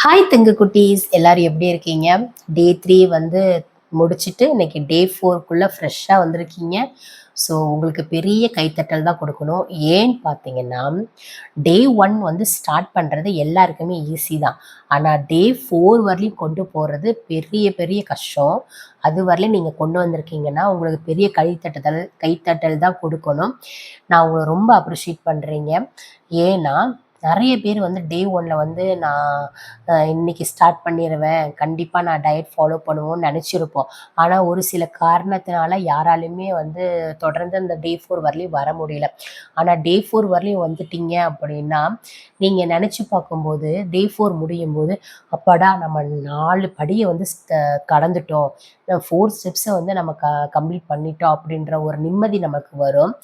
Hi தங்க குட்டீஸ், எல்லாரும் எப்படி இருக்கீங்க? டே 3 வந்து முடிச்சுட்டு இன்னைக்கு டே 4க்குள்ள ஃப்ரெஷ்ஷாக வந்திருக்கீங்க. ஸோ உங்களுக்கு பெரிய கைத்தட்டல் தான் கொடுக்கணும். ஏன்னு பார்த்தீங்கன்னா, டே 1 வந்து ஸ்டார்ட் பண்ணுறது எல்லாருக்குமே ஈஸி தான். ஆனால் டே 4 வரலையும் கொண்டு போகிறது பெரிய பெரிய கஷ்டம். அது வரலையும் நீங்கள் கொண்டு வந்திருக்கீங்கன்னா உங்களுக்கு பெரிய கைத்தட்டல் தான் கொடுக்கணும். நான் உங்களை ரொம்ப அப்ரிஷியேட் பண்ணுறீங்க. ஏன்னா நிறைய பேர் வந்து டே 1ல வந்து நான் இன்னைக்கு ஸ்டார்ட் பண்ணிடுவேன், கண்டிப்பாக நான் டயட் ஃபாலோ பண்ணுவோம்னு நினச்சிருப்போம். ஆனால் ஒரு சில காரணத்தினால யாராலையுமே வந்து தொடர்ந்து அந்த டே 4 வரலையும் வர முடியல. ஆனால் டே 4 வரலையும் வந்துட்டீங்க அப்படின்னா, நீங்கள் நினச்சி பார்க்கும்போது டே 4 முடியும்போது, அப்பாடா நம்ம 4 படியை வந்து கடந்துட்டோம், 4 ஸ்டெப்ஸை வந்து நம்ம கம்ப்ளீட் பண்ணிட்டோம் அப்படின்ற ஒரு நிம்மதி நமக்கு வரும்.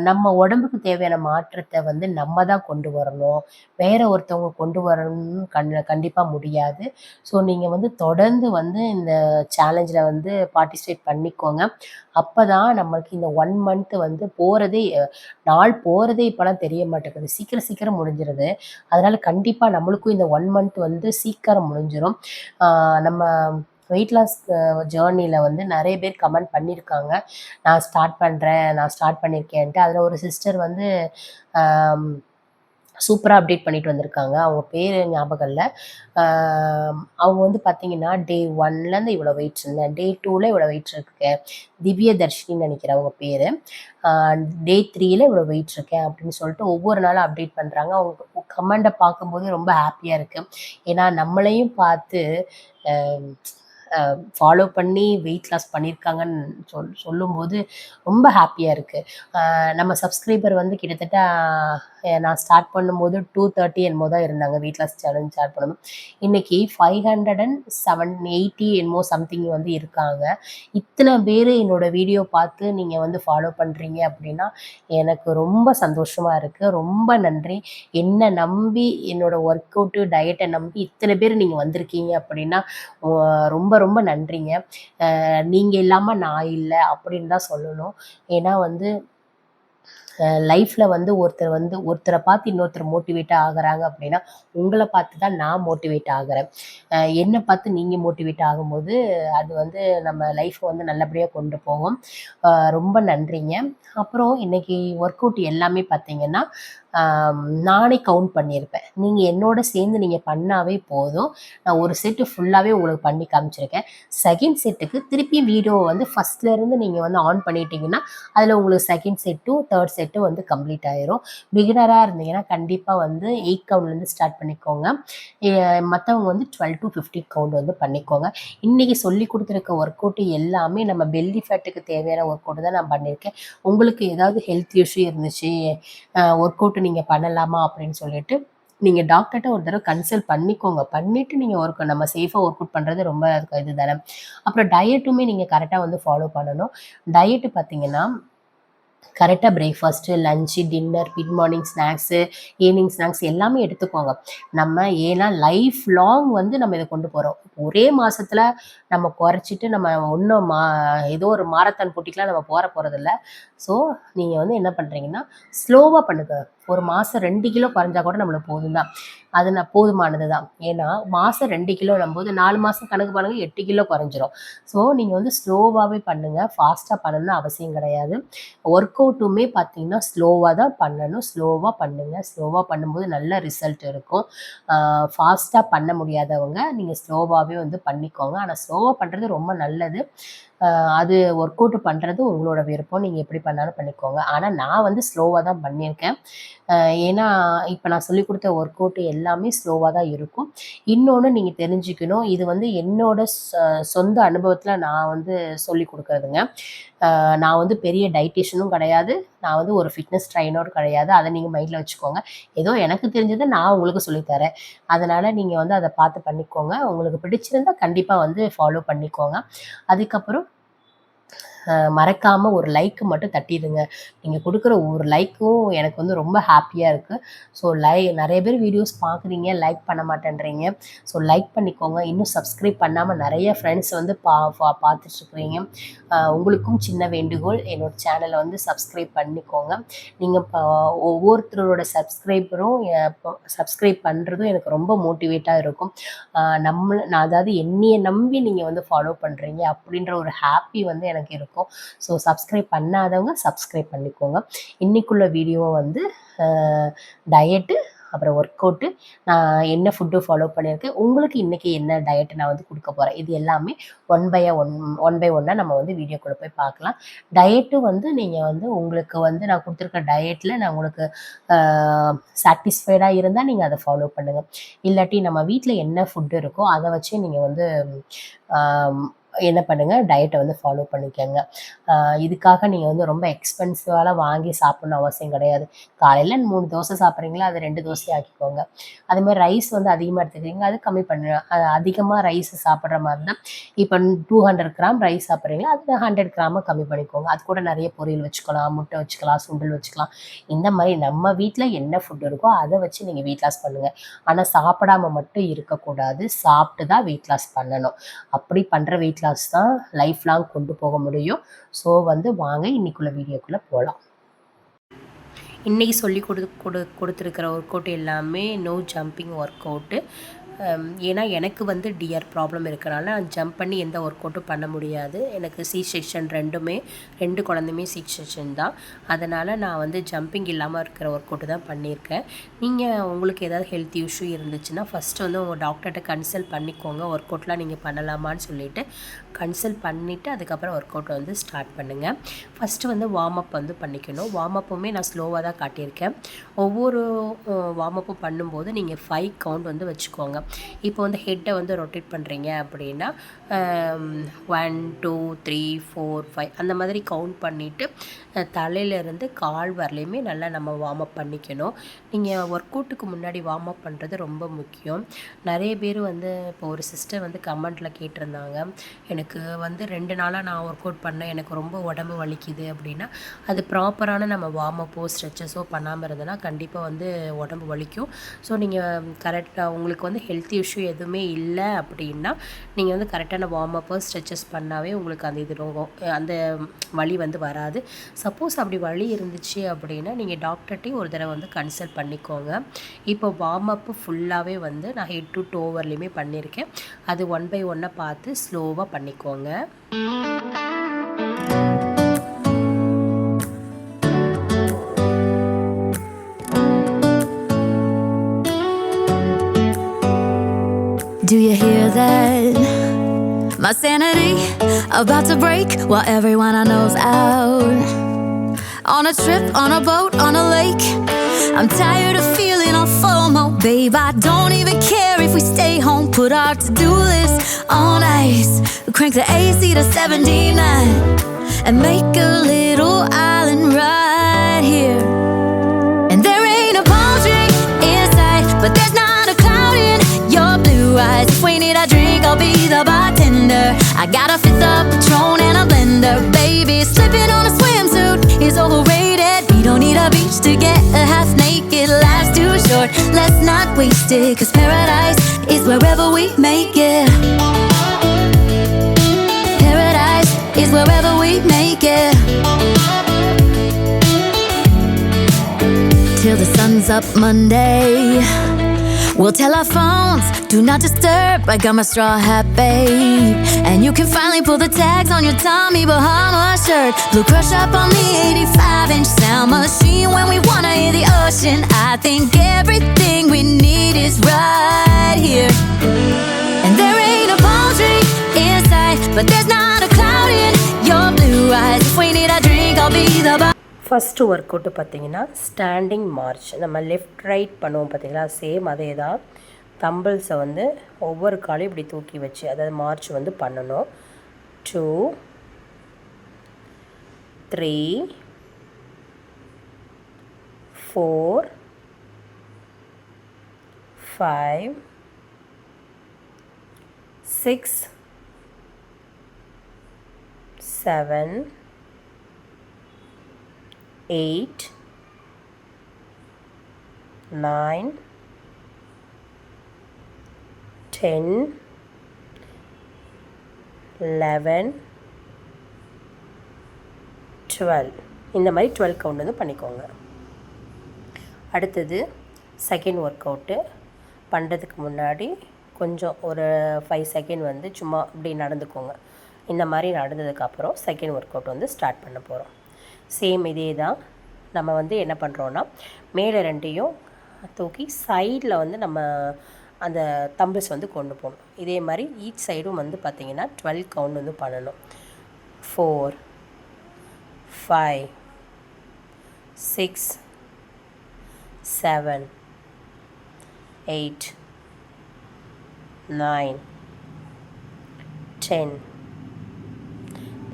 நம்ம உடம்புக்கு தேவையான மாற்றத்தை வந்து நம்ம தான் கொண்டு வரணும். வேற ஒருத்தவங்க கொண்டு வரணும்னு கண்டிப்பாக முடியாது. ஸோ நீங்கள் வந்து தொடர்ந்து வந்து இந்த சேலஞ்சில் வந்து பார்ட்டிசிபேட் பண்ணிக்கோங்க. அப்போ தான் நம்மளுக்கு இந்த 1 மந்த் வந்து போகிறதே நாள் போகிறதே இப்போலாம் தெரிய மாட்டேங்குது. சீக்கிரம் சீக்கிரம் முடிஞ்சிருது. அதனால் கண்டிப்பாக நம்மளுக்கும் இந்த 1 மந்த் வந்து சீக்கிரம் முடிஞ்சிடும். நம்ம வெயிட் லாஸ் ஜேர்னியில் வந்து நிறைய பேர் கமெண்ட் பண்ணியிருக்காங்க, நான் ஸ்டார்ட் பண்ணுறேன், நான் ஸ்டார்ட் பண்ணியிருக்கேன்ட்டு. அதில் ஒரு சிஸ்டர் வந்து சூப்பராக அப்டேட் பண்ணிட்டு வந்திருக்காங்க. அவங்க பேர் ஞாபகம் இல்லை. அவங்க வந்து பார்த்தீங்கன்னா, டே 1லேருந்து இவ்வளோ வெயிட் இருந்தேன், டே 2ல இவ்வளோ வெயிட் இருக்கேன், திவ்ய தர்ஷினின்னு நினைக்கிறேன் அவங்க பேர். டே 3ல இவ்வளோ வெயிட் இருக்கேன் அப்படின்னு சொல்லிட்டு ஒவ்வொரு நாளும் அப்டேட் பண்ணுறாங்க. அவங்க கமெண்ட்டை பார்க்கும்போது ரொம்ப ஹாப்பியாக இருக்குது. ஏன்னா நம்மளையும் பார்த்து ஃபாலோ பண்ணி வெயிட் லாஸ் பண்ணியிருக்காங்கன்னு சொல்லும்போது ரொம்ப ஹாப்பியாக இருக்குது. நம்ம சப்ஸ்கிரைபர் வந்து கிட்டத்தட்ட நான் ஸ்டார்ட் பண்ணும்போது 230 என்னமோ தான் இருந்தாங்க வெயிட் லாஸ் சேலஞ்ச் ஸ்டார்ட் பண்ணும்போது. இன்றைக்கி 580 என்னமோ சம்திங் வந்து இருக்காங்க. இத்தனை பேர் என்னோடய வீடியோ பார்த்து நீங்கள் வந்து ஃபாலோ பண்ணுறீங்க அப்படின்னா எனக்கு ரொம்ப சந்தோஷமாக இருக்குது. ரொம்ப நன்றி. என்னை நம்பி என்னோடய ஒர்க் அவுட்டு டயட்டை நம்பி இத்தனை பேர் நீங்கள் வந்திருக்கீங்க அப்படின்னா ரொம்ப ரொம்ப நன்றிங்க. நீங்கள் இல்லாமல் நான் இல்லை அப்படின்னு தான் சொல்லணும். ஏன்னா வந்து லைஃப்பில் வந்து ஒருத்தரை பார்த்து இன்னொருத்தர் மோட்டிவேட் ஆகுறாங்க அப்படின்னா உங்களை பார்த்து தான் நான் மோட்டிவேட் ஆகுறேன். என்னை பார்த்து நீங்கள் மோட்டிவேட் ஆகும்போது அது வந்து நம்ம லைஃப்பை வந்து நல்லபடியாக கொண்டு போகும். ரொம்ப நன்றிங்க. அப்புறம் இன்றைக்கி ஒர்க் அவுட் எல்லாமே பார்த்தீங்கன்னா நானே கவுண்ட் பண்ணியிருப்பேன். நீங்கள் என்னோட சேர்ந்து நீங்கள் பண்ணாவே போதும். நான் ஒரு செட்டு ஃபுல்லாகவே உங்களுக்கு பண்ணி காமிச்சிருக்கேன். செகண்ட் செட்டுக்கு திருப்பி வீடியோவை வந்து ஃபஸ்ட்லேருந்து நீங்கள் வந்து ஆன் பண்ணிட்டீங்கன்னா அதில் உங்களுக்கு செகண்ட் செட்டும் தேர்ட் செட்டும் வந்து கம்ப்ளீட் ஆயிரும். பிகினராக இருந்தீங்கன்னா கண்டிப்பாக வந்து 8 கவுண்ட்லேருந்து ஸ்டார்ட் பண்ணிக்கோங்க. மற்றவங்க வந்து 12 to 15 கவுண்ட் வந்து பண்ணிக்கோங்க. இன்றைக்கி சொல்லி கொடுத்துருக்க ஒர்க் அவுட்டு எல்லாமே நம்ம பெல்லி ஃபேட்டுக்கு தேவையான ஒர்க் அவுட்டு தான் நான் பண்ணியிருக்கேன். உங்களுக்கு ஏதாவது ஹெல்த் இஷ்யூ இருந்துச்சு, ஒர்க் அவுட்டு நீங்கள் பண்ணலாமா அப்படின்னு சொல்லிட்டு நீங்கள் டாக்டர்கிட்ட ஒரு தடவை கன்சல்ட் பண்ணிக்கோங்க. பண்ணிவிட்டு நீங்கள் நம்ம சேஃபாக ஒர்க் அவுட் பண்ணுறது ரொம்ப இது தானே. அப்புறம் டயட்டுமே நீங்கள் கரெக்டாக வந்து ஃபாலோ பண்ணணும். டயட்டு பார்த்தீங்கன்னா கரெக்டாக breakfast, lunch, dinner, mid morning snacks, evening snacks எல்லாமே எடுத்துக்கோங்க. ஏன்னா லைஃப் லாங் வந்து நம்ம இதை கொண்டு போகிறோம். ஒரே மாதத்தில் நம்ம குறைச்சிட்டு நம்ம ஒன்றும் ஏதோ ஒரு மாரத்தான் போட்டிக்கெலாம் நம்ம போகிறதில்ல. ஸோ நீங்கள் வந்து என்ன பண்ணுறீங்கன்னா ஸ்லோவாக பண்ணுங்க. ஒரு மாதம் 2 கிலோ குறைஞ்சா கூட நம்மளுக்கு போதும் தான். அது போதுமானது தான். ஏன்னா மாதம் 2 கிலோன்னும்போது 4 மாதம் கணக்கு பண்ணுங்கள், 8 கிலோ குறைஞ்சிரும். ஸோ நீங்கள் வந்து ஸ்லோவாகவே பண்ணுங்கள். ஃபாஸ்ட்டாக பண்ணணும்னு அவசியம் கிடையாது. ஒர்க் அவுட்டுமே பார்த்தீங்கன்னா ஸ்லோவாக தான் பண்ணணும். ஸ்லோவாக பண்ணுங்கள். ஸ்லோவாக பண்ணும்போது நல்ல ரிசல்ட் இருக்கும். ஃபாஸ்ட்டாக பண்ண முடியாதவங்க நீங்கள் ஸ்லோவாகவே வந்து பண்ணிக்கோங்க. ஆனால் ஸ்லோவாக பண்ணுறது ரொம்ப நல்லது. அது ஒர்க் அவுட் பண்ணுறது உங்களோட விருப்பம். நீங்கள் எப்படி பண்ணாலும் பண்ணிக்கோங்க. ஆனால் நான் வந்து ஸ்லோவாக தான் பண்ணியிருக்கேன். ஏன்னா இப்போ நான் சொல்லிக் கொடுத்த ஒர்க் அவுட் எல்லாமே ஸ்லோவாக தான் இருக்கும். இன்னொன்று நீங்கள் தெரிஞ்சுக்கணும், இது வந்து என்னோட சொந்த அனுபவத்தில் நான் வந்து சொல்லிக் கொடுக்குறதுங்க. நான் வந்து பெரிய டயட்டிஷியனும் கிடையாது, நான் வந்து ஒரு ஃபிட்னஸ் ட்ரைனரும் கிடையாது. அதை நீங்கள் மைண்டில் வச்சுக்கோங்க. ஏதோ எனக்கு தெரிஞ்சதை நான் உங்களுக்கு சொல்லித்தரேன். அதனால் நீங்கள் வந்து அதை பார்த்து பண்ணிக்கோங்க. உங்களுக்கு பிடிச்சிருந்தால் கண்டிப்பாக வந்து ஃபாலோ பண்ணிக்கோங்க. அதுக்கப்புறம் மறக்காமல் ஒரு லைக் மட்டும் தட்டிடுங்க. நீங்கள் கொடுக்குற ஒரு லைக்கும் எனக்கு வந்து ரொம்ப ஹாப்பியாக இருக்குது. ஸோ நிறைய பேர் வீடியோஸ் பார்க்குறீங்க, லைக் பண்ண மாட்டேன்றீங்க. ஸோ லைக் பண்ணிக்கோங்க. இன்னும் சப்ஸ்கிரைப் பண்ணாமல் நிறைய ஃப்ரெண்ட்ஸ் வந்து பார்த்துட்ருக்குறீங்க. உங்களுக்கும் சின்ன வேண்டுகோள், என்னோடய சேனலை வந்து சப்ஸ்கிரைப் பண்ணிக்கோங்க. நீங்கள் ஒவ்வொருத்தரோட சப்ஸ்கிரைப் பண்ணுறதும் எனக்கு ரொம்ப மோட்டிவேட்டாக இருக்கும். நான் அதாவது என்னையை நம்பி நீங்கள் வந்து ஃபாலோ பண்ணுறீங்க அப்படின்ற ஒரு ஹாப்பி வந்து எனக்கு இருக்கும். ஸோ சப்ஸ்கிரைப் பண்ணாதவங்க சப்ஸ்கிரைப் பண்ணிக்கோங்க. இன்றைக்குள்ள வீடியோவை வந்து டயட்டு, அப்புறம் ஒர்க் அவுட்டு, நான் என்ன ஃபுட்டு ஃபாலோ பண்ணியிருக்கேன், உங்களுக்கு இன்றைக்கி என்ன டயட்டு நான் வந்து கொடுக்க போகிறேன், இது எல்லாமே ஒன் பை ஒன்னாக நம்ம வந்து வீடியோக்குள்ளே போய் பார்க்கலாம். டயட்டும் வந்து நீங்கள் வந்து உங்களுக்கு வந்து நான் கொடுத்துருக்க டயட்டில் நான் உங்களுக்கு சாட்டிஸ்ஃபைடாக இருந்தால் நீங்கள் அதை ஃபாலோ பண்ணுங்கள். இல்லாட்டி நம்ம வீட்டில் என்ன ஃபுட்டு இருக்கோ அதை வச்சே நீங்கள் வந்து என்ன பண்ணுங்கள், டயட்டை வந்து ஃபாலோ பண்ணிக்கோங்க. இதுக்காக நீங்கள் வந்து ரொம்ப எக்ஸ்பென்சிவாலாம் வாங்கி சாப்பிட்ணும் அவசியம் கிடையாது. காலையில் 3 தோசை சாப்பிட்றீங்களா, அதை 2 தோசை ஆக்கிக்கோங்க. அதேமாதிரி ரைஸ் வந்து அதிகமாக எடுத்துக்கிறீங்க, அது கம்மி பண்ணுங்க. அதிகமாக ரைஸ் சாப்பிட்ற மாதிரி தான் இப்போ 200 கிராம் ரைஸ் சாப்பிட்றீங்களா, அதில் 100 கிராமை கம்மி பண்ணிக்கோங்க. அது கூட நிறைய பொரியல் வச்சுக்கலாம், முட்டை வச்சுக்கலாம், சுண்டல் வச்சுக்கலாம். இந்த மாதிரி நம்ம வீட்டில் என்ன ஃபுட் இருக்கோ அதை வச்சு நீங்கள் வெயிட் லாஸ் பண்ணுங்கள். ஆனால் சாப்பிடாம மட்டும் இருக்கக்கூடாது, சாப்பிட்டு தான் வெயிட் லாஸ் பண்ணணும். அப்படி பண்ணுற வெயிட் லாஸ் தான் லைஃப் லாங் கொண்டு போக முடியும். ஸோ வந்து வாங்க இன்னைக்குள்ள வீடியோக்குள்ளே போகலாம். இன்றைக்கி சொல்லி கொடுத்துருக்கிற ஒர்க் அவுட் எல்லாமே நோ ஜம்பிங் ஒர்க் அவுட்டு. ஏன்னா எனக்கு வந்து டிஆர் ப்ராப்ளம் இருக்கனால நான் ஜம்ப் பண்ணி எந்த ஒர்க் அவுட்டும் பண்ண முடியாது. எனக்கு சி செக்ஷன் 2 குழந்தையுமே சி செக்ஷன் தான். அதனால் நான் வந்து ஜம்பிங் இல்லாமல் இருக்கிற ஒர்க் அவுட்டு தான் பண்ணியிருக்கேன். நீங்கள் உங்களுக்கு ஏதாவது ஹெல்த் இஷ்யூ இருந்துச்சுன்னா ஃபஸ்ட்டு வந்து உங்கள் டாக்டர்கிட்ட கன்சல்ட் பண்ணிக்கோங்க. ஒர்க் அவுட்லாம் நீங்கள் பண்ணலாமான்னு சொல்லிவிட்டு கன்சல்ட் பண்ணிவிட்டு அதுக்கப்புறம் ஒர்க் அவுட்டை வந்து ஸ்டார்ட் பண்ணுங்கள். ஃபஸ்ட்டு வந்து வார்ம் அப் வந்து பண்ணிக்கணும். வார்ம் அப்புமே நான் ஸ்லோவாக தான் காட்டியிருக்கேன். ஒவ்வொரு வார்ம் அப்பும் பண்ணும்போது நீங்கள் 5 கவுண்ட் வந்து வச்சுக்கோங்க. இப்போ வந்து ஹெட்டை வந்து ரொட்டேட் பண்ணுறீங்க அப்படின்னா 1 2 3 4 5 அந்த மாதிரி கவுண்ட் பண்ணிவிட்டு தலையிலேருந்து கால் வரலையுமே நல்லா நம்ம வார்ம் அப் பண்ணிக்கணும். நீங்கள் ஒர்க் அவுட்டுக்கு முன்னாடி வார்ம் அப் பண்ணுறது ரொம்ப முக்கியம். நிறைய பேர் வந்து இப்போ ஒரு சிஸ்டர் வந்து கமெண்ட்டில் கேட்டிருந்தாங்க, எனக்கு வந்து 2 நாளாக நான் ஒர்க் அவுட் பண்ணேன், எனக்கு ரொம்ப உடம்பு வலிக்குது அப்படின்னா, அது ப்ராப்பரான நம்ம வார்ம் அப்போ ஸ்ட்ரெச்சஸோ பண்ணாமல் இருந்ததுன்னா கண்டிப்பாக வந்து உடம்பு வலிக்கும். ஸோ நீங்கள் கரெக்டாக உங்களுக்கு வந்து ஹெல்த் இஷ்யூ எதுவுமே இல்லை அப்படின்னா நீங்கள் வந்து கரெக்டான வார்ம் அப்போ ஸ்ட்ரெச்சஸ் பண்ணாவே உங்களுக்கு அந்த வலி வந்து வராது. சப்போஸ் அப்படி வலி இருந்துச்சு அப்படின்னா நீங்கள் டாக்டர்கிட்டையும் ஒரு தடவை வந்து கன்சல்ட் பண்ணிக்கோங்க. இப்போ வார்ம் அப்பு ஃபுல்லாகவே வந்து நான் ஹெட் டு டோ வரலையுமே பண்ணியிருக்கேன். அது 1 பை 1 பார்த்து ஸ்லோவாக பண்ணிக்கோங்க. Do you hear that? My sanity about to break while everyone I know's out. On a trip, on a boat, on a lake. I'm tired of feeling all FOMO, babe. I don't even care if we stay home. Put our to-do list on ice. Crank the AC to 79 and make a little island right here. And there ain't a palm tree in sight, but there's not a cloud in your blue eyes. If we need a drink, I'll be the bartender. I got a 5th of Patron and a blender. Baby, slipping on a swimsuit is overrated. We don't need a beach to get half naked. Life's too short, let's not waste it. Cause paradise is wherever we make it. Paradise is wherever we make it. Till the sun's up Monday, we'll tell our phones, do not disturb. I got my straw hat, babe. And you can finally pull the tags on your Tommy Bahama shirt. Blue crush up on the 85-inch sound machine when we wanna hear the ocean. I think everything we need is right here. And there ain't a palm tree in sight, but there's not a cloud in your blue eyes. If we need a drink, I'll be the bar. First work out பார்த்திங்கன்னா standing March. நம்ம left right பண்ணுவோம் பார்த்திங்களா, same அதே தான். தம்பிள்ஸை வந்து ஒவ்வொரு காலையும் இப்படி தூக்கி வச்சு அதாவது மார்ச் வந்து பண்ணணும். 2 3 4 5 6 7 8 9 10 11 12 இந்த மாதிரி 12 கவுண்ட் வந்து பண்ணிக்கோங்க. அடுத்தது செகண்ட் ஒர்க் அவுட்டு பண்ணுறதுக்கு முன்னாடி கொஞ்சம் ஒரு 5 செகண்ட் வந்து சும்மா இப்படி நடந்துக்கோங்க. இந்த மாதிரி நடந்ததுக்கப்புறம் செகண்ட் ஒர்க் அவுட் வந்து ஸ்டார்ட் பண்ண போகிறோம். சேம் இதே தான். நம்ம வந்து என்ன பண்ணுறோன்னா மேலே ரெண்டையும் தூக்கி சைடில் வந்து நம்ம அந்த தம்பிள்ஸ் வந்து கொண்டு போகணும். இதே மாதிரி ஈச் சைடும் வந்து பார்த்திங்கன்னா 12 கவுண்ட் வந்து பண்ணணும். 4 5 6 7 8 9 10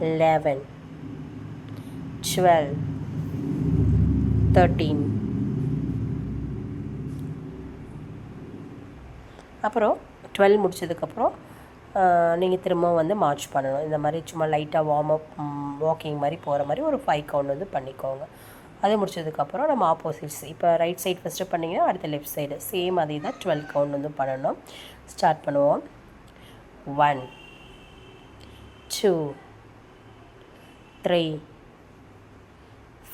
11 12 13 அப்புறம் 12 முடிச்சதுக்கப்புறம் நீங்கள் திரும்ப வந்து மார்ச் பண்ணணும். இந்த மாதிரி சும்மா லைட்டாக வார்ம் அப் வாக்கிங் மாதிரி போகிற மாதிரி ஒரு 5 கவுண்ட் வந்து பண்ணிக்கோங்க. அது முடிச்சதுக்கப்புறம் நம்ம ஆப்போசிட்ஸ் இப்போ ரைட் சைடு ஃபஸ்ட்டு பண்ணிங்கன்னா அடுத்த லெஃப்ட் சைடு சேம் அதே தான் 12 கவுண்ட் வந்து பண்ணணும். ஸ்டார்ட் பண்ணுவோம். 1 2 3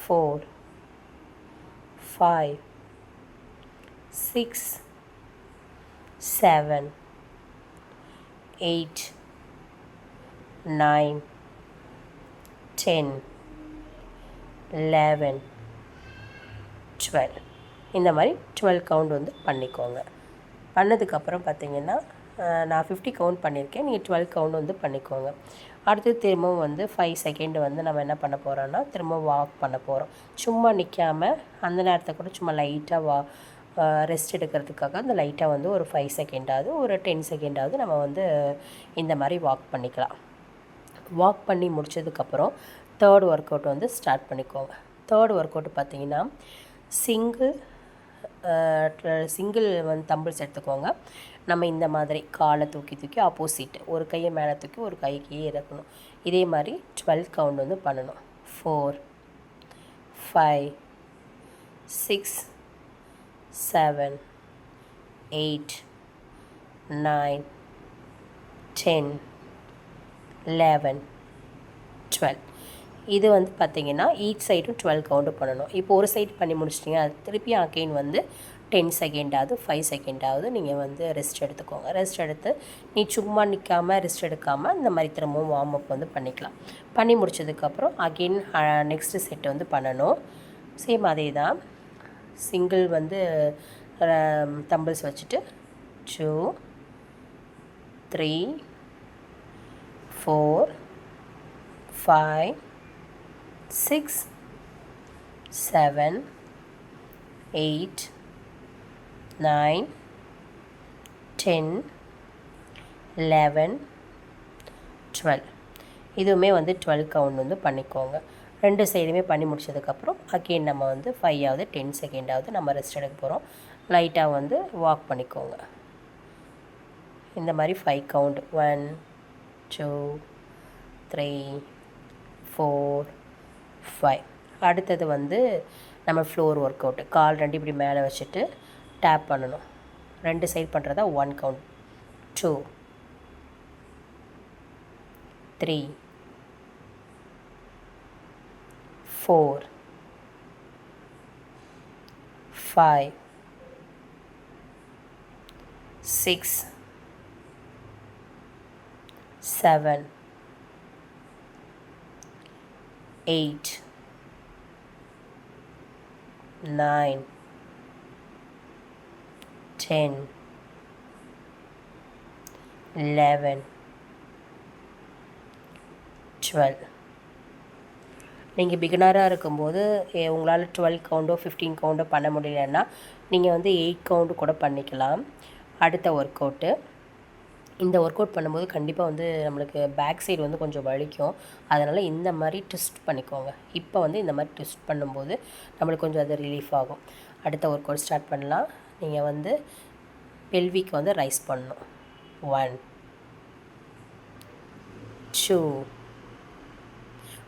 4 5 6 7 8 9 10 11 12 இந்த மாதிரி 12 கவுண்ட் வந்து பண்ணிக்கோங்க. பண்ணதுக்கப்புறம் பார்த்திங்கன்னா நான் 50 கவுண்ட் பண்ணியிருக்கேன். நீங்கள் 12 கவுண்ட் வந்து பண்ணிக்கோங்க. அடுத்து திரும்பவும் வந்து 5 செகண்ட் வந்து நம்ம என்ன பண்ண போகிறோன்னா திரும்ப வாக் பண்ண போகிறோம். சும்மா நிற்காமல் அந்த நேரத்தை கூட சும்மா லைட்டாக ரெஸ்ட் எடுக்கிறதுக்காக அந்த லைட்டாக வந்து ஒரு 5 செகண்டாவது ஒரு 10 செகண்டாவது நம்ம வந்து இந்த மாதிரி வாக் பண்ணிக்கலாம். வாக் பண்ணி முடிச்சதுக்கப்புறம் தேர்ட் ஒர்க் அவுட் வந்து ஸ்டார்ட் பண்ணிக்கோங்க. தேர்ட் ஒர்க் அவுட் பார்த்திங்கன்னா சிங்கிள் வந்து தம்பிள்ஸ் எடுத்துக்கோங்க. நம்ம இந்த மாதிரி காலை தூக்கி ஆப்போசிட் ஒரு கையை மேலே தூக்கி ஒரு கைக்கு இறக்கணும். இதே மாதிரி 12 கவுண்ட் வந்து பண்ணணும். 4 5 6 7 8 9 10 11 12 இது வந்து பார்த்திங்கன்னா ஈச் சைடும் 12 கவுண்ட் பண்ணணும். இப்போ ஒரு சைடு பண்ணி முடிச்சிட்டிங்க. அது திருப்பி அகெயின் வந்து 10 செகண்டாவது 5 செகண்டாவது நீங்கள் வந்து ரெஸ்ட் எடுத்துக்கோங்க. ரெஸ்ட் எடுத்து நீ சும்மா நிற்காமல் ரெஸ்ட் எடுக்காமல் இந்த மாதிரி திரும்பவும் வார்ம் அப் வந்து பண்ணிக்கலாம். பண்ணி முடிச்சதுக்கப்புறம் அகெயின் நெக்ஸ்ட்டு செட் வந்து பண்ணணும். சேம் அதே தான். சிங்கிள் வந்து தம்பிள்ஸ் வச்சுட்டு 2 3 4 5 6 7 8 9 10 11 12 இதுவுமே வந்து 12 கவுண்ட் வந்து பண்ணிக்கோங்க. ரெண்டு சைடுமே பண்ணி முடிச்சதுக்கப்புறம் அகெயின் நம்ம வந்து 5ஆவது 10 செகண்டாவது நம்ம ரெஸ்ட் எடுக்க போகிறோம். லைட்டாக வந்து வாக் பண்ணிக்கோங்க. இந்த மாதிரி 5 கவுண்ட் 1 2 3 4 5. அடுத்தது வந்து நம்ம ஃப்ளோர் ஒர்க் அவுட்டு. கால் ரெண்டு இப்படி மேலே வச்சுட்டு டேப் பண்ணணும். ரெண்டு சைடு பண்ணுறதா 1 கவுண்ட் 2 3 4 5 6 7 8 9 10 11 12. நீங்கள் பிகினராக இருக்கும்போது உங்களால் 12 கவுண்டோ 15 கவுண்டோ பண்ண முடியலன்னா நீங்கள் வந்து 8 கவுண்டு கூட பண்ணிக்கலாம். அடுத்த ஒர்க் அவுட்டு. இந்த ஒர்க் அவுட் பண்ணும்போது கண்டிப்பாக வந்து நம்மளுக்கு பேக் சைடு வந்து கொஞ்சம் வலிக்கும். அதனால் இந்த மாதிரி ட்விஸ்ட் பண்ணிக்கோங்க. இப்போ வந்து இந்த மாதிரி ட்விஸ்ட் பண்ணும்போது நம்மளுக்கு கொஞ்சம் அது ரிலீஃப் ஆகும். அடுத்த ஒர்க் அவுட் ஸ்டார்ட் பண்ணலாம். நீங்கள் வந்து பெல்விக் வந்து ரைஸ் பண்ணணும். 1 2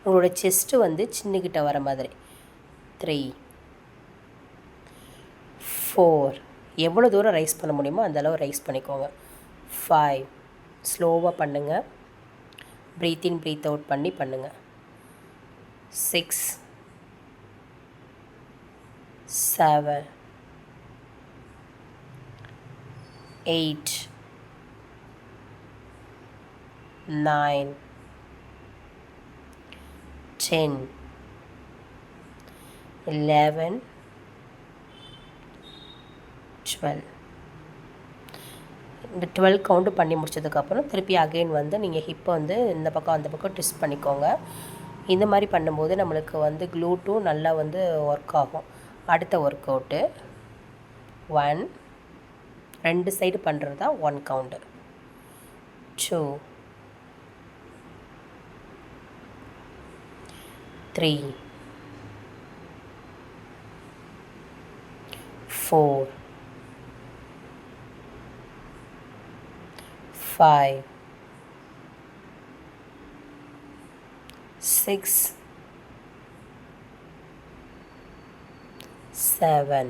உங்களோட செஸ்ட்டு வந்து சின்னக்கிட்ட வர மாதிரி 3 4 எவ்வளோ தூரம் ரைஸ் பண்ண முடியுமோ அந்தளவு ரைஸ் பண்ணிக்கோங்க. 5 ஸ்லோவாக பண்ணுங்கள். ப்ரீத் இன் ப்ரீத் அவுட் பண்ணி பண்ணுங்கள். 6 7 8 9 10 11 12. இந்த 12 கவுண்ட் பண்ணி முடிச்சதுக்கப்புறம் திருப்பி அகைன் வந்து நீங்கள் ஹிப்பை வந்து இந்த பக்கம் அந்த பக்கம் ட்விஸ்ட் பண்ணிக்கோங்க. இந்த மாதிரி பண்ணும்போது நம்மளுக்கு வந்து க்ளூட்டும் நல்லா வந்து ஒர்க் ஆகும். அடுத்த ஒர்க் அவுட்டு 1 2 சைடு பண்ணுறது தான் 1 கவுண்டு. 2 3 4 5 6 7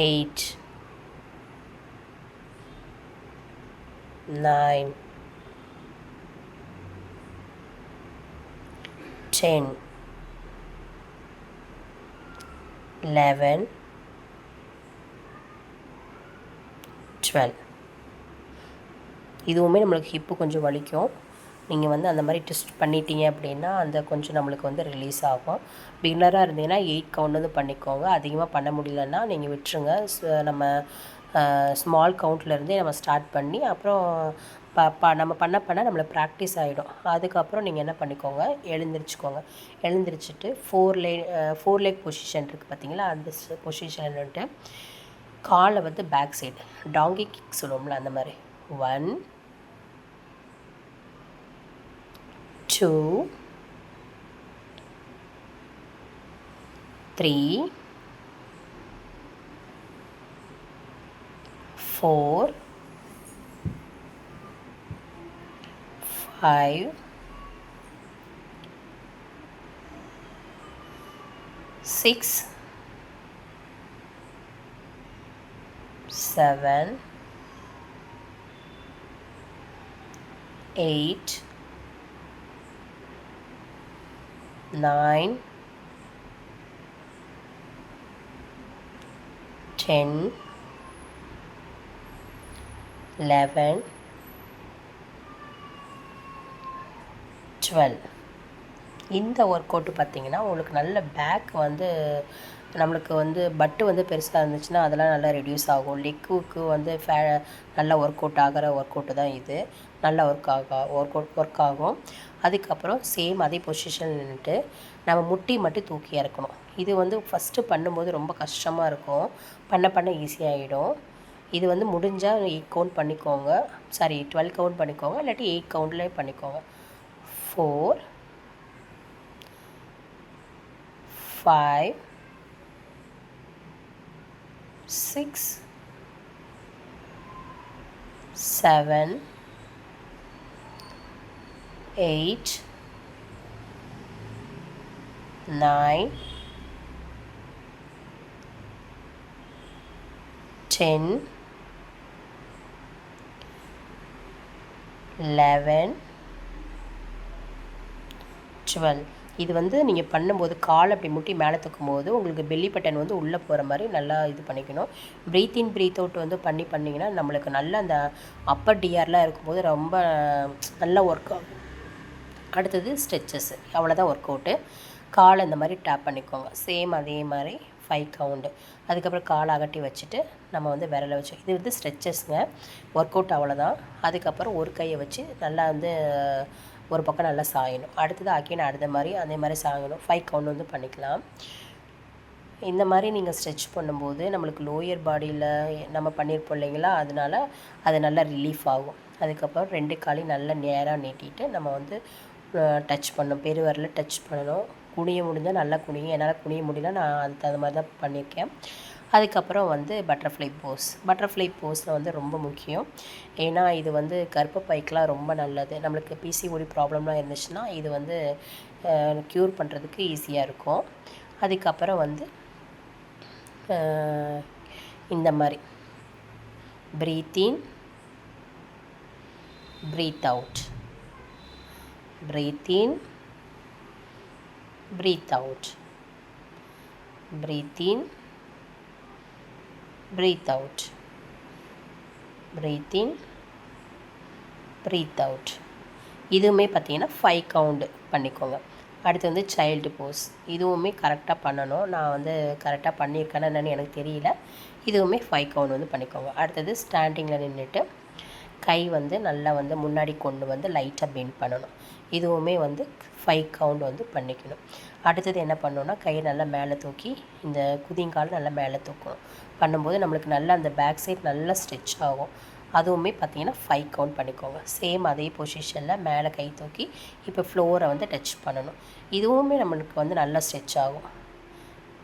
8 9 10 11 12. இதுவுமே நம்மளுக்கு ஹிப்பு கொஞ்சம் வலிக்கும். நீங்கள் வந்து அந்த மாதிரி ட்விஸ்ட் பண்ணிட்டீங்க அப்படின்னா அந்த கொஞ்சம் நம்மளுக்கு வந்து ரிலீஸ் ஆகும். பிகினராக இருந்தீங்கன்னா 8 கவுண்ட் வந்து பண்ணிக்கோங்க. அதிகமாக பண்ண முடியலன்னா நீங்கள் விட்டுருங்க. நம்ம ஸ்மால் கவுண்ட்லேருந்தே நம்ம ஸ்டார்ட் பண்ணி அப்புறம் நம்ம பண்ண நம்மளுக்கு ப்ராக்டிஸ் ஆகிடும். அதுக்கப்புறம் நீங்கள் என்ன பண்ணிக்கோங்க, எழுந்திரிச்சிட்டு 4 leg பொசிஷன் இருக்குது பார்த்தீங்களா, அந்த பொசிஷன்ட்டு காலை வந்து பேக் சைடு டாங்கி கிக் சொல்லுவோம்ல அந்த மாதிரி 1 2 3 4 5 6 7 8 9 10 11 12. இந்த ஒர்க் அவுட்டு பார்த்திங்கன்னா உங்களுக்கு நல்ல பேக் வந்து நம்மளுக்கு வந்து பட்டு வந்து பெருசாக இருந்துச்சுன்னா அதெல்லாம் நல்லா ரெடியூஸ் ஆகும். லெக்குக்கு வந்து நல்லா ஒர்க் அவுட் ஆகிற ஒர்க் அவுட்டு தான் இது. நல்லா ஒர்க் ஆகும். அதுக்கப்புறம் சேம் அதே பொசிஷனில் நின்றுட்டு நம்ம முட்டி மட்டும் தூக்கி இறக்கணும். இது வந்து ஃபஸ்ட்டு பண்ணும்போது ரொம்ப கஷ்டமாக இருக்கும். பண்ண ஈஸியாகிடும். இது வந்து முடிஞ்சால் 8 கவுண்ட் பண்ணிக்கோங்க. 12 கவுண்ட் பண்ணிக்கோங்க. இல்லாட்டி 8 கவுண்ட்லேயே பண்ணிக்கோங்க. 4 5 6 7 8 9 10 11 12. இது வந்து நீங்கள் பண்ணும்போது கால் அப்படி முட்டி மேலே தூக்கும்போது உங்களுக்கு பெல்லி பட்டன் வந்து உள்ளே போகிற மாதிரி நல்லா இது பண்ணிக்கணும். ப்ரீத் இன் ப்ரீத் அவுட் வந்து பண்ணிங்கன்னா நம்மளுக்கு நல்லா அந்த அப்பர் டிஆர்லாம் இருக்கும்போது ரொம்ப நல்லா ஒர்க் ஆகும். அடுத்தது ஸ்ட்ரெச்சஸ். அவ்வளோதான் ஒர்க் அவுட்டு. காலை இந்த மாதிரி டேப் பண்ணிக்கோங்க. சேம் அதே மாதிரி 5 கவுண்டு. அதுக்கப்புறம் காலை அகட்டி வச்சுட்டு நம்ம வந்து விரலை வச்சு இது வந்து ஸ்ட்ரெச்சஸ்ங்க. ஒர்க் அவுட் அவ்வளோதான். அதுக்கப்புறம் ஒரு கையை வச்சு நல்லா வந்து ஒரு பக்கம் நல்லா சாயணும். அடுத்தது அகைன் அதே மாதிரி சாயணும். 5 கவுண்ட் வந்து பண்ணிக்கலாம். இந்த மாதிரி நீங்கள் ஸ்ட்ரெச் பண்ணும்போது நம்மளுக்கு லோயர் பாடியில் நம்ம பண்ணியிருப்போம் இல்லைங்களா, அதனால் அது நல்லா ரிலீஃப் ஆகும். அதுக்கப்புறம் 2 காலையும் நல்லா நேராக நீட்டிட்டு நம்ம வந்து டச் பண்ணணும். பெருவிரலில் டச் பண்ணணும். குனிய முடிஞ்சால் நல்லா குனியும். என்னால் குனிய முடியல, நான் அந்த மாதிரி தான் பண்ணியிருக்கேன். அதுக்கப்புறம் வந்து பட்டர்ஃப்ளை போஸில் வந்து ரொம்ப முக்கியம். ஏன்னா இது வந்து கர்ப்பப்பைக்கெலாம் ரொம்ப நல்லது. நம்மளுக்கு பிசிஓடி ப்ராப்ளம்லாம் இருந்துச்சுன்னா இது வந்து க்யூர் பண்ணுறதுக்கு ஈஸியாக இருக்கும். அதுக்கப்புறம் வந்து இந்த மாதிரி ப்ரீத் இன், ப்ரீத் அவுட், ப்ரீத் இன், ப்ரீத் அவுட், ப்ரீத் இன், ப்ரீத் அவுட், ப்ரீத் இன், ப்ரீத் அவுட். இதுவுமே பார்த்திங்கன்னா 5 கவுண்ட் பண்ணிக்கோங்க. அடுத்து வந்து சைல்டு போஸ். இதுவுமே கரெக்டாக பண்ணணும். நான் வந்து கரெக்டாக பண்ணியிருக்கேன்னா என்னன்னு எனக்கு தெரியல. இதுவுமே 5 கவுண்ட் வந்து பண்ணிக்கோங்க. அடுத்தது ஸ்டாண்டிங்கில் நின்றுட்டு கை வந்து நல்லா வந்து முன்னாடி கொண்டு வந்து லைட்டாக பெண்ட் பண்ணணும். இதுவுமே வந்து 5 கவுண்ட் வந்து பண்ணிக்கணும். அடுத்தது என்ன பண்ணணுன்னா கையை நல்லா மேலே தூக்கி இந்த குதிங்கால் நல்லா மேலே தூக்கணும். பண்ணும்போது நம்மளுக்கு நல்லா அந்த பேக் சைட் நல்லா ஸ்ட்ரெச் ஆகும். அதுவுமே பார்த்திங்கன்னா 5 கவுண்ட் பண்ணிக்கோங்க. சேம் அதே பொசிஷனில் மேலே கை தூக்கி இப்போ ஃப்ளோரை வந்து டச் பண்ணணும். இதுவுமே நம்மளுக்கு வந்து நல்லா ஸ்ட்ரெச் ஆகும்.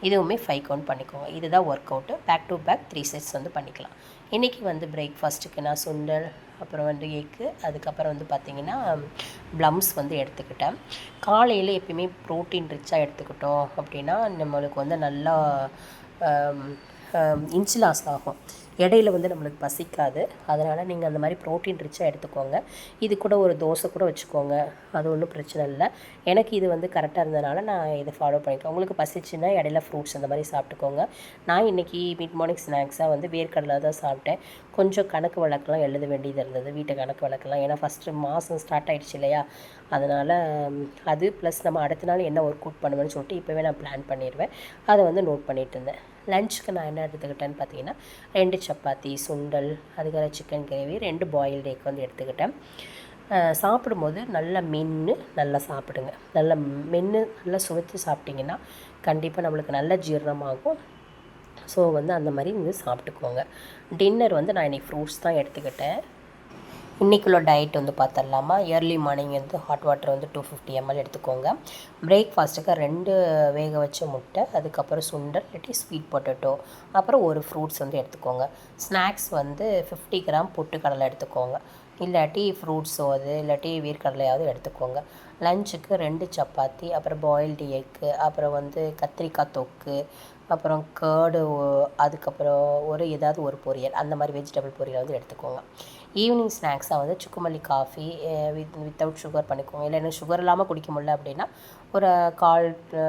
இதுவுமே 5 கவுண்ட் பண்ணிக்கோங்க. இதுதான் work out. Back to back 3 sets வந்து பண்ணிக்கலாம். இன்றைக்கி வந்து பிரேக்ஃபாஸ்ட்டுக்கு நான் சுண்டல், அப்புறம் வந்து எக்கு, அதுக்கப்புறம் வந்து பார்த்திங்கன்னா ப்ளம்ஸ் வந்து எடுத்துக்கிட்டேன். காலையில் எப்பயுமே ப்ரோட்டீன் ரிச்சாக எடுத்துக்கிட்டோம் அப்படின்னா நம்மளுக்கு வந்து நல்லா இன்ச் லாஸ் ஆகும். இடையில வந்து நம்மளுக்கு பசிக்காது. அதனால் நீங்கள் அந்த மாதிரி ப்ரோட்டீன் ரிச்சாக எடுத்துக்கோங்க. இது கூட ஒரு தோசை கூட வச்சுக்கோங்க. அது ஒன்றும் பிரச்சனை இல்லை. எனக்கு இது வந்து கரெக்டாக இருந்ததுனால நான் இதை ஃபாலோ பண்ணிக்கிறேன். உங்களுக்கு பசிச்சுன்னா இடையில ஃப்ரூட்ஸ் அந்த மாதிரி சாப்பிட்டுக்கோங்க. நான் இன்றைக்கி மிட் மார்னிங் ஸ்நாக்ஸாக வந்து வேர்க்கடலை தான் சாப்பிட்டேன். கொஞ்சம் கணக்கு வழக்கெல்லாம் எழுத வேண்டியது இருந்தது, வீட்டு கணக்கு வழக்கெல்லாம். ஏன்னா ஃபஸ்ட்டு மாதம் ஸ்டார்ட் ஆகிடுச்சு இல்லையா, அதனால் அது ப்ளஸ் நம்ம அடுத்த நாள் என்ன ஒர்க் அவுட் பண்ணுவேன்னு சொல்லிட்டு இப்போவே நான் பிளான் பண்ணிடுவேன். அதை வந்து நோட் பண்ணிகிட்டு இருந்தேன். லஞ்சுக்கு நான் என்ன எடுத்துக்கிட்டேன்னு பார்த்தீங்கன்னா 2 சப்பாத்தி, சுண்டல், அதுக்கப்புறம் சிக்கன் கிரேவி, 2 பாயில்டு எக் வந்து எடுத்துக்கிட்டேன். சாப்பிடும்போது நல்லா மென்று நல்லா சாப்பிடுங்க. நல்லா மென்று நல்லா சுவைத்து சாப்பிட்டிங்கன்னா கண்டிப்பாக நம்மளுக்கு நல்ல ஜீரணமாகும். ஸோ வந்து அந்த மாதிரி வந்து சாப்பிட்டுக்கோங்க. டின்னர் வந்து நான் இன்றைக்கி ஃப்ரூட்ஸ் தான் எடுத்துக்கிட்டேன். இன்றைக்குள்ள டயட் வந்து பார்த்துடலாமா. ஏர்லி மார்னிங் வந்து ஹாட் வாட்டர் வந்து 250 ml எடுத்துக்கோங்க. பிரேக்ஃபாஸ்ட்டுக்கு 2 வேக வச்ச முட்டை, அதுக்கப்புறம் சுண்டல் இல்லாட்டி ஸ்வீட் பொட்டேட்டோ, அப்புறம் ஒரு ஃப்ரூட்ஸ் வந்து எடுத்துக்கோங்க. ஸ்நாக்ஸ் வந்து 50 கிராம் பொட்டுக்கடலை எடுத்துக்கோங்க, இல்லாட்டி ஃப்ரூட்ஸோ அது இல்லாட்டி வேர்க்கடலையாவது எடுத்துக்கோங்க. லஞ்சுக்கு 2 சப்பாத்தி, அப்புறம் பாயில்டு எக்கு, அப்புறம் வந்து கத்திரிக்காய் தொக்கு, அப்புறம் கேர்டு, அதுக்கப்புறம் ஏதாவது ஒரு பொரியல், அந்த மாதிரி வெஜிடபிள் பொரியல் வந்து எடுத்துக்கோங்க. ஈவினிங் ஸ்நாக்ஸாக வந்து சுக்குமல்லி காஃபி வித்தவுட் சுகர் பண்ணிக்கோங்க. இல்லை எனக்கு சுகர் இல்லாமல் குடிக்க முடியல அப்படின்னா ஒரு 1/4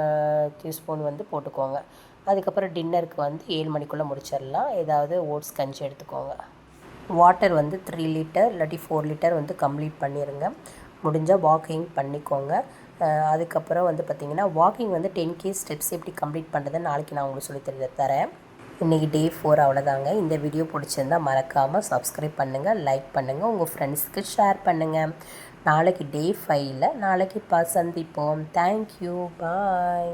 டீஸ்பூன் வந்து போட்டுக்கோங்க. அதுக்கப்புறம் டின்னருக்கு வந்து 7 மணிக்குள்ளே முடிச்சிடலாம். ஏதாவது ஓட்ஸ் கஞ்சி எடுத்துக்கோங்க. வாட்டர் வந்து 3 லிட்டர் இல்லாட்டி 4 லிட்டர் வந்து கம்ப்ளீட் பண்ணிடுங்க. முடிஞ்சால் வாக்கிங் பண்ணிக்கோங்க. அதுக்கப்புறம் வந்து பார்த்திங்கன்னா வாக்கிங் வந்து 10K ஸ்டெப்ஸ் எப்படி கம்ப்ளீட் பண்ணுறதுன்னு நாளைக்கு நான் உங்களுக்கு சொல்லி தரேன். இன்றைக்கி டே 4 அவ்வளோதாங்க. இந்த வீடியோ பிடிச்சிருந்தால் மறக்காமல் சப்ஸ்கிரைப் பண்ணுங்கள், லைக் பண்ணுங்கள், உங்கள் ஃப்ரெண்ட்ஸ்க்கு ஷேர் பண்ணுங்கள். நாளைக்கு டே 5ல் நாளைக்கு சந்திப்போம். தேங்க்யூ, பாய்.